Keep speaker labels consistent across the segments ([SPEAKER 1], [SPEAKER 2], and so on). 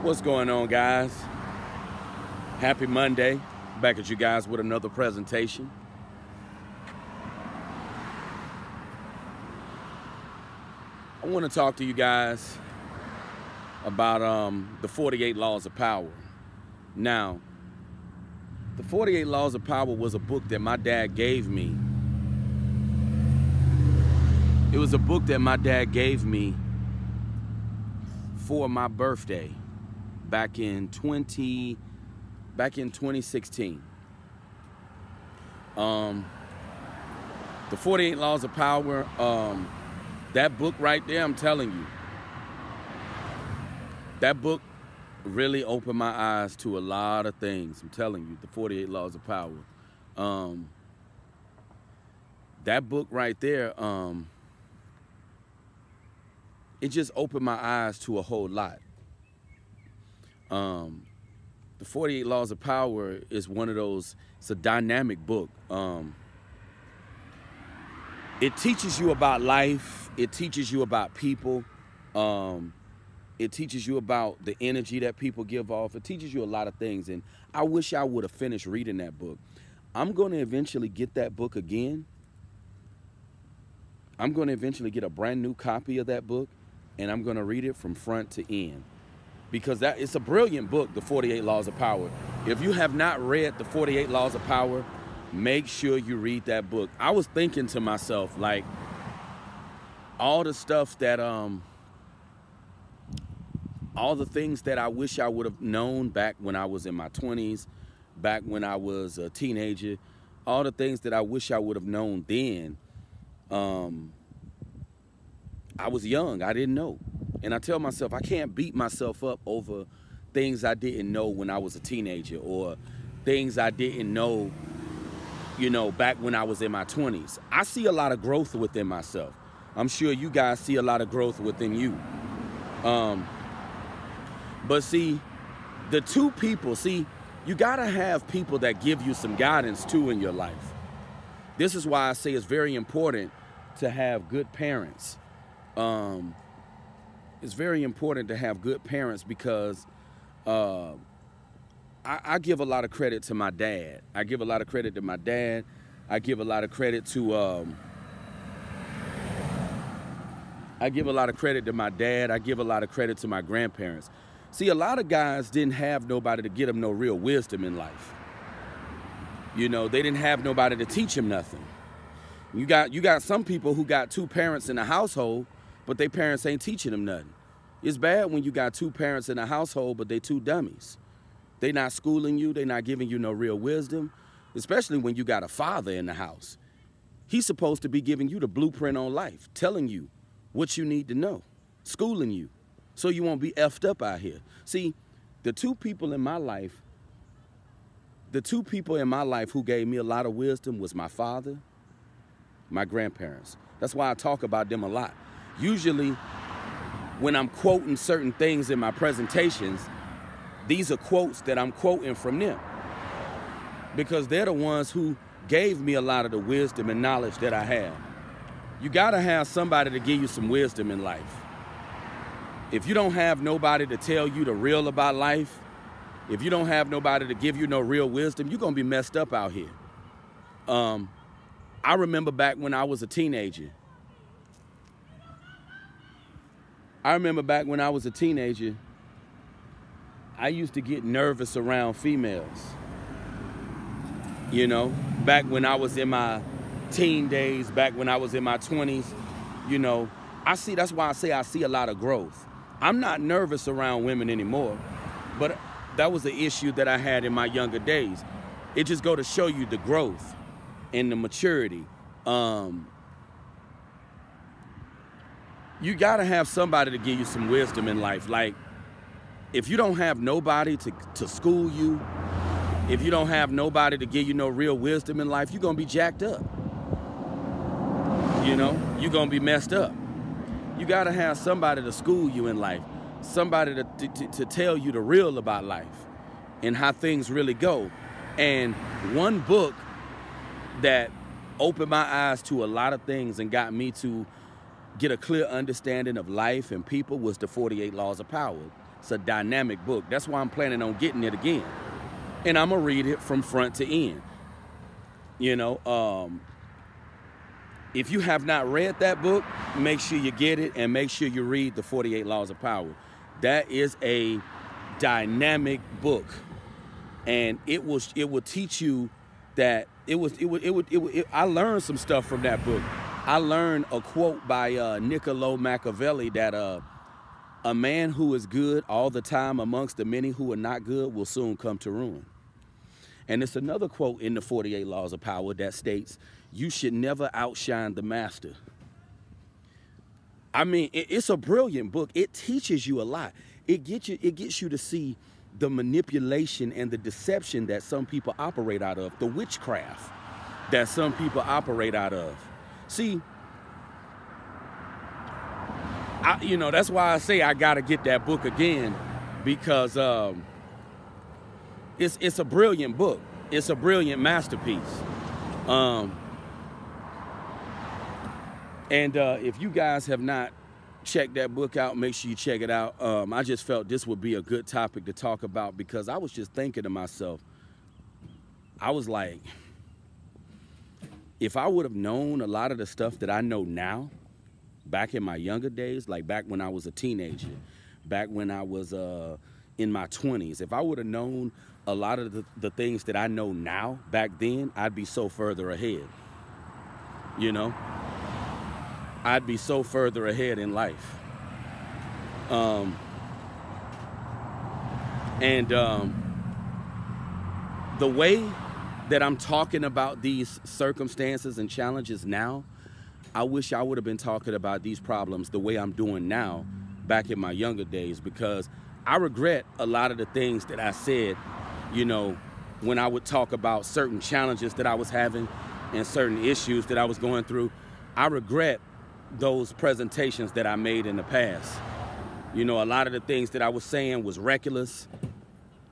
[SPEAKER 1] What's going on, guys? Happy Monday. Back at you guys with another presentation. I want to talk to you guys about the 48 Laws of Power. Now, the 48 Laws of Power was a book that my dad gave me. It was a book that my dad gave me for my birthday back in 2016. The 48 Laws of Power, that book right there, I'm telling you, that book really opened my eyes to a lot of things. I'm telling you, the 48 Laws of Power. That book right there, it just opened my eyes to a whole lot. The 48 Laws of Power is one of those, it's a dynamic book. It teaches you about life. It teaches you about people. It teaches you about the energy that people give off. It teaches you a lot of things. And I wish I would have finished reading that book. I'm going to eventually get that book again. I'm going to eventually get a brand new copy of that book, and I'm going to read it from front to end. Because it's a brilliant book, The 48 Laws of Power. If you have not read The 48 Laws of Power, make sure you read that book. I was thinking to myself, like, all the stuff that, all the things that I wish I would have known back when I was in my 20s, back when I was a teenager, all the things that I wish I would have known then, I was young, I didn't know. And I tell myself, I can't beat myself up over things I didn't know when I was a teenager, or things I didn't know, you know, back when I was in my 20s. I see a lot of growth within myself. I'm sure you guys see a lot of growth within you. But see, the two people, you gotta have people that give you some guidance too in your life. This is why I say it's very important to have good parents. It's very important to have good parents because I give a lot of credit to my dad. I give a lot of credit to my dad. I give a lot of credit to I give a lot of credit to my dad. I give a lot of credit to my grandparents. See, a lot of guys didn't have nobody to get them no real wisdom in life. You know, they didn't have nobody to teach them nothing. You got some people who got two parents in the household, but their parents ain't teaching them nothing. It's bad when you got two parents in a household, but they two dummies. They not schooling you. They not giving you no real wisdom, especially when you got a father in the house. He's supposed to be giving you the blueprint on life, telling you what you need to know, schooling you, so you won't be effed up out here. See, the two people in my life who gave me a lot of wisdom was my father, my grandparents. That's why I talk about them a lot. Usually, when I'm quoting certain things in my presentations, these are quotes that I'm quoting from them, because they're the ones who gave me a lot of the wisdom and knowledge that I have. You gotta have somebody to give you some wisdom in life. If you don't have nobody to tell you the real about life, if you don't have nobody to give you no real wisdom, you're gonna be messed up out here. I remember back when I was a teenager. I used to get nervous around females. You know, back when I was in my teen days, back when I was in my 20s, you know, that's why I say I see a lot of growth. I'm not nervous around women anymore, but that was the issue that I had in my younger days. It just go to show you the growth and the maturity. You gotta have somebody to give you some wisdom in life. Like, if you don't have nobody to school you, if you don't have nobody to give you no real wisdom in life, you're gonna be jacked up. You know, you're gonna be messed up. You gotta have somebody to school you in life, somebody to tell you the real about life and how things really go. And one book that opened my eyes to a lot of things and got me to get a clear understanding of life and people was the 48 Laws of Power. It's a dynamic book. That's why I'm planning on getting it again. And I'm going to read it from front to end. You know, if you have not read that book, make sure you get it and make sure you read the 48 Laws of Power. That is a dynamic book, and it will teach you that I learned some stuff from that book. I learned a quote by Niccolo Machiavelli that a man who is good all the time amongst the many who are not good will soon come to ruin. And it's another quote in the 48 Laws of Power that states, you should never outshine the master. I mean, it's a brilliant book. It teaches you a lot. It gets you to see the manipulation and the deception that some people operate out of, the witchcraft that some people operate out of. See, you know, that's why I say I got to get that book again, because it's a brilliant book. It's a brilliant masterpiece. And if you guys have not checked that book out, make sure you check it out. I just felt this would be a good topic to talk about, because I was just thinking to myself, I was like, if I would have known a lot of the stuff that I know now, back in my younger days, like back when I was a teenager, back when I was in my 20s, if I would have known a lot of the things that I know now back then, I'd be so further ahead, you know? I'd be so further ahead in life. The way that I'm talking about these circumstances and challenges now, I wish I would have been talking about these problems the way I'm doing now back in my younger days, because I regret a lot of the things that I said, you know, when I would talk about certain challenges that I was having and certain issues that I was going through. I regret those presentations that I made in the past. You know, a lot of the things that I was saying was reckless,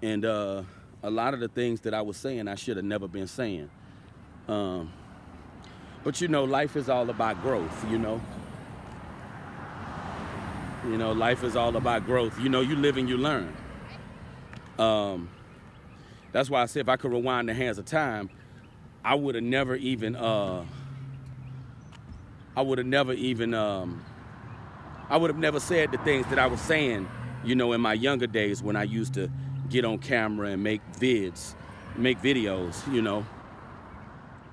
[SPEAKER 1] and a lot of the things that I was saying I should have never been saying. But you know, life is all about growth, you know. You know, life is all about growth. You know, you live and you learn. That's why I said if I could rewind the hands of time, I would have never even said the things that I was saying, you know, in my younger days when I used to get on camera and make videos, you know.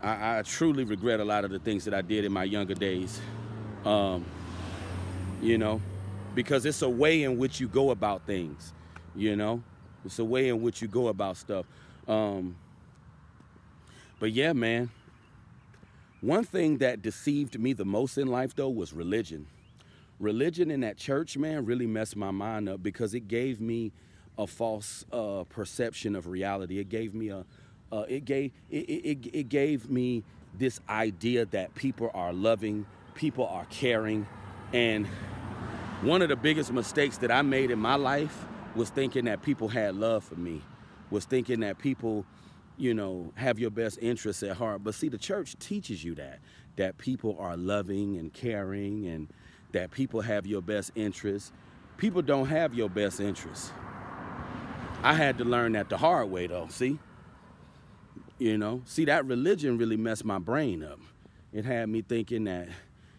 [SPEAKER 1] I truly regret a lot of the things that I did in my younger days, you know, because it's a way in which you go about things, you know. It's a way in which you go about stuff. But yeah, man. One thing that deceived me the most in life, though, was religion. Religion in that church, man, really messed my mind up, because it gave me a false perception of reality. It gave me it gave me this idea that people are loving, people are caring, and one of the biggest mistakes that I made in my life was thinking that people had love for me, was thinking that people, you know, have your best interests at heart. But see, the church teaches you that people are loving and caring, and that people have your best interests. People don't have your best interests. I had to learn that the hard way, though, see? You know, see, that religion really messed my brain up. It had me thinking that,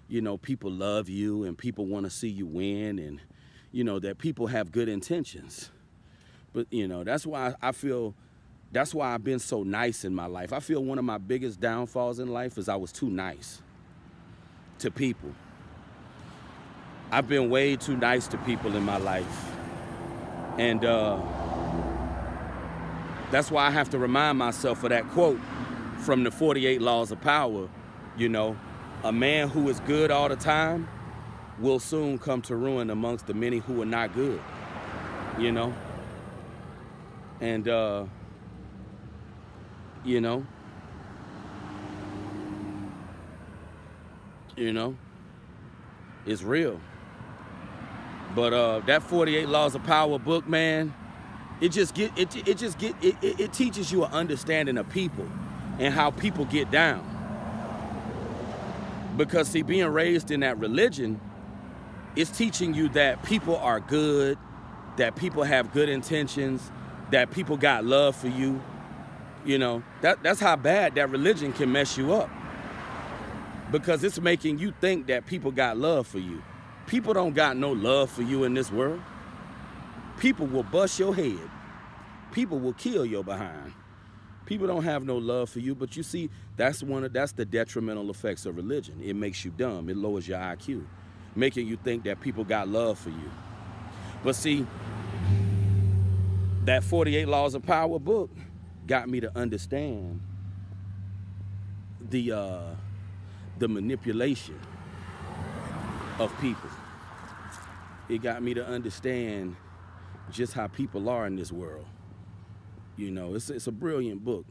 [SPEAKER 1] you know, people love you and people want to see you win, and, you know, that people have good intentions. But, you know, that's why I've been so nice in my life. I feel one of my biggest downfalls in life is I was too nice to people. I've been way too nice to people in my life. And that's why I have to remind myself of that quote from the 48 Laws of Power. You know, a man who is good all the time will soon come to ruin amongst the many who are not good, you know? And, you know, it's real. But that 48 Laws of Power book, man, it teaches you an understanding of people and how people get down. Because see, being raised in that religion, it's teaching you that people are good, that people have good intentions, that people got love for you. You know, that's how bad that religion can mess you up. Because it's making you think that people got love for you. People don't got no love for you in this world. People will bust your head. People will kill your behind. People don't have no love for you, but you see, that's the detrimental effects of religion. It makes you dumb. It lowers your IQ, making you think that people got love for you. But see, that 48 Laws of Power book got me to understand the manipulation of people. It got me to understand just how people are in this world. You know, it's a brilliant book.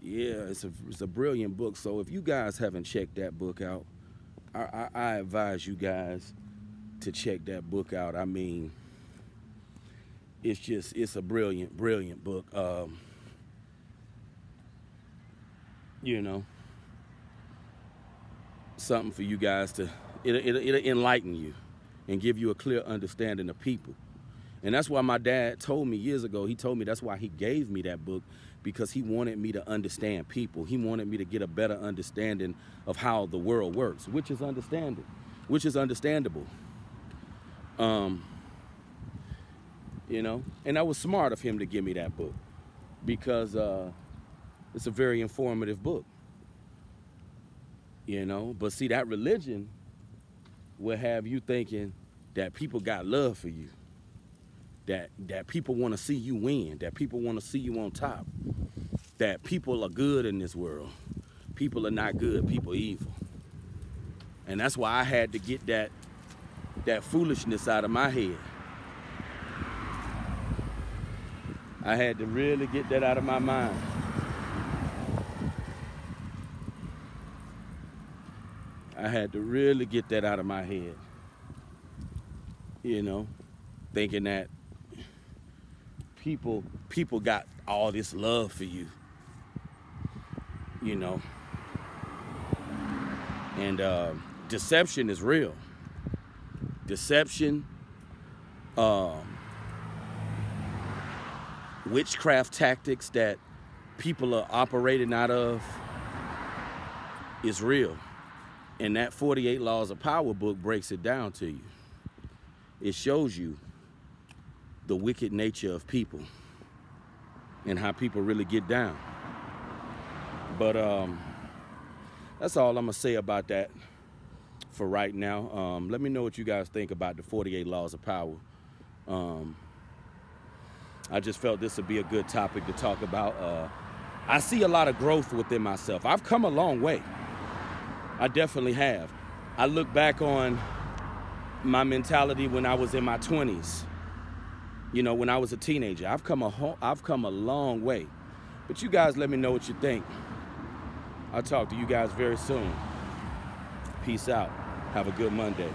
[SPEAKER 1] Yeah, it's a brilliant book. So if you guys haven't checked that book out, I advise you guys to check that book out. I mean, it's a brilliant book. You know, something for you guys to, it'll enlighten you and give you a clear understanding of people. And that's why my dad told me years ago, he told me that's why he gave me that book, because he wanted me to understand people. He wanted me to get a better understanding of how the world works, which is understandable. You know, and that was smart of him to give me that book, because it's a very informative book. You know, but see, that religion will have you thinking that people got love for you, that people want to see you win, that people want to see you on top, that people are good in this world. People are not good, people are evil. And that's why I had to get that foolishness out of my head. I had to really get that out of my mind. I had to really get that out of my head. You know, thinking that people got all this love for you. You know. And deception is real. Deception, witchcraft tactics that people are operating out of is real. And that 48 Laws of Power book breaks it down to you. It shows you the wicked nature of people and how people really get down. But that's all I'm gonna say about that for right now. Let me know what you guys think about the 48 Laws of Power. I just felt this would be a good topic to talk about. I see a lot of growth within myself. I've come a long way. I definitely have. I look back on my mentality when I was in my 20s. You know, when I was a teenager. I've come a long way. But you guys let me know what you think. I'll talk to you guys very soon. Peace out. Have a good Monday.